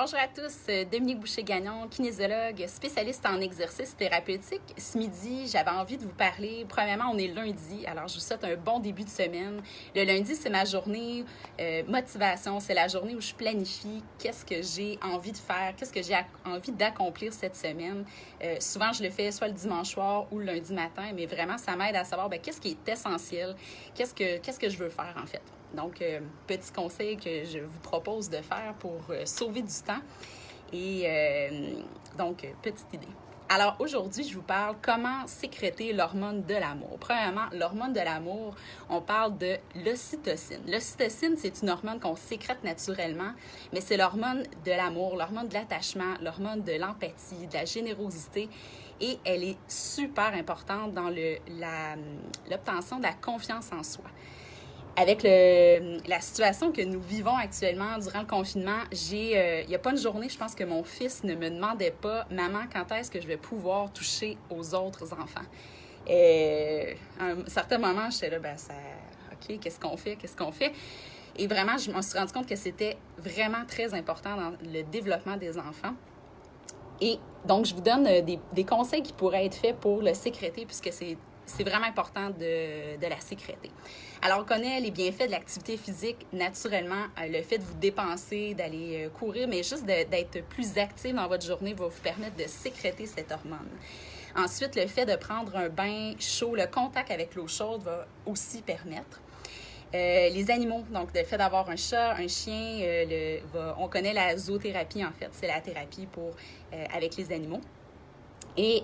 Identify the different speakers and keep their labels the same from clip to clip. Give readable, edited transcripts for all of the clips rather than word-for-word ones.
Speaker 1: Bonjour à tous, Dominique Boucher-Gagnon, kinésiologue, spécialiste en exercice thérapeutique. Ce midi, j'avais envie de vous parler. Premièrement, on est lundi, alors je vous souhaite un bon début de semaine. Le lundi, c'est ma journée motivation, c'est la journée où je planifie qu'est-ce que j'ai envie de faire, qu'est-ce que j'ai envie d'accomplir cette semaine. Souvent, je le fais soit le dimanche soir ou le lundi matin, mais vraiment, ça m'aide à savoir qu'est-ce qui est essentiel, qu'est-ce que je veux faire en fait. Donc, petit conseil que je vous propose de faire pour sauver du temps. Et donc, petite idée. Alors, aujourd'hui, je vous parle comment sécréter l'hormone de l'amour. Premièrement, l'hormone de l'amour, on parle de l'ocytocine. L'ocytocine, c'est une hormone qu'on sécrète naturellement, mais c'est l'hormone de l'amour, l'hormone de l'attachement, l'hormone de l'empathie, de la générosité. Et elle est super importante dans l'obtention de la confiance en soi. Avec la situation que nous vivons actuellement durant le confinement, il n'y a pas une journée, je pense, que mon fils ne me demandait pas « Maman, quand est-ce que je vais pouvoir toucher aux autres enfants? » À un certain moment, j'étais là, OK, qu'est-ce qu'on fait? Et vraiment, je me suis rendu compte que c'était vraiment très important dans le développement des enfants. Et donc, je vous donne des conseils qui pourraient être faits pour le sécréter, puisque c'est vraiment important de la sécréter. Alors, on connaît les bienfaits de l'activité physique naturellement, le fait de vous dépenser, d'aller courir, mais juste d'être plus actif dans votre journée va vous permettre de sécréter cette hormone. Ensuite, le fait de prendre un bain chaud, le contact avec l'eau chaude va aussi permettre. Les animaux, donc le fait d'avoir un chat, un chien, on connaît la zoothérapie en fait, c'est la thérapie avec les animaux. Et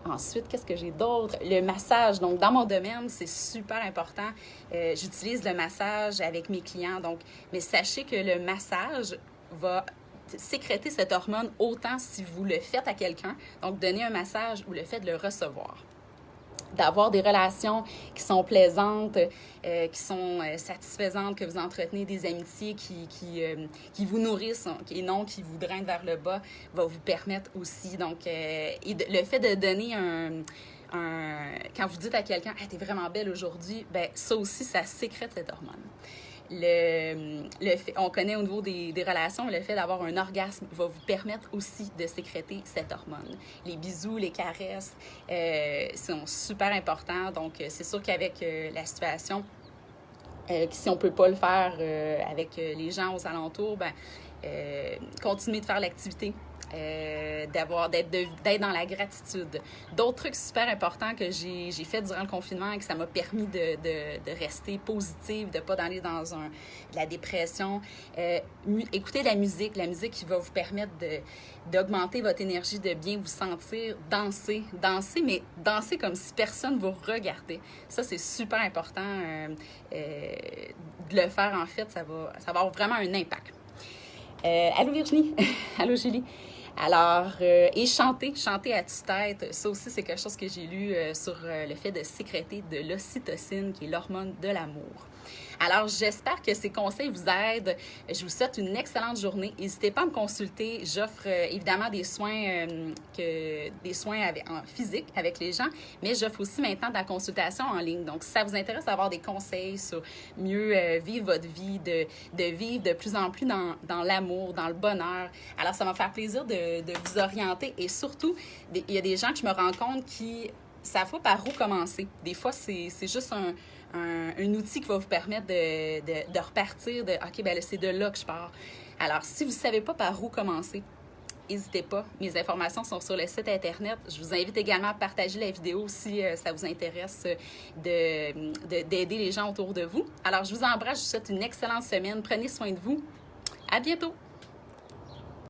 Speaker 1: ensuite, qu'est-ce que j'ai d'autre? Le massage. Donc, dans mon domaine, c'est super important. J'utilise le massage avec mes clients. Donc, mais sachez que le massage va sécréter cette hormone autant si vous le faites à quelqu'un. Donc, donner un massage ou le fait de le recevoir. D'avoir des relations qui sont plaisantes, qui sont satisfaisantes, que vous entretenez des amitiés qui vous nourrissent et non qui vous drainent vers le bas, va vous permettre aussi. Donc, le fait de donner quand vous dites à quelqu'un « Ah, t'es vraiment belle aujourd'hui », ça aussi, ça sécrète cette hormone. On connaît au niveau des relations, le fait d'avoir un orgasme va vous permettre aussi de sécréter cette hormone. Les bisous, les caresses sont super importants. Donc, c'est sûr qu'avec la situation, si on ne peut pas le faire avec les gens aux alentours, continuez de faire l'activité. D'être dans la gratitude. D'autres trucs super importants que j'ai fait durant le confinement et que ça m'a permis de rester positive, de ne pas aller dans de la dépression. Écoutez la musique qui va vous permettre d'augmenter votre énergie, de bien vous sentir, danser, mais danser comme si personne ne vous regardait. Ça, c'est super important de le faire, en fait, ça va avoir vraiment un impact. Allô Virginie? Allô Julie? Alors, et chanter à tue-tête, ça aussi c'est quelque chose que j'ai lu sur le fait de sécréter de l'ocytocine, qui est l'hormone de l'amour. Alors, j'espère que ces conseils vous aident. Je vous souhaite une excellente journée. N'hésitez pas à me consulter. J'offre évidemment des soins en physique avec les gens, mais j'offre aussi maintenant de la consultation en ligne. Donc, si ça vous intéresse d'avoir des conseils sur mieux vivre votre vie, de vivre de plus en plus dans l'amour, dans le bonheur, alors ça va me faire plaisir de vous orienter. Et surtout, il y a des gens que je me rends compte qui ne savent pas par où commencer. Des fois, c'est juste un outil qui va vous permettre de repartir de « OK, c'est de là que je pars ». Alors, si vous ne savez pas par où commencer, n'hésitez pas. Mes informations sont sur le site Internet. Je vous invite également à partager la vidéo si ça vous intéresse d'aider les gens autour de vous. Alors, je vous embrasse. Je vous souhaite une excellente semaine. Prenez soin de vous. À bientôt!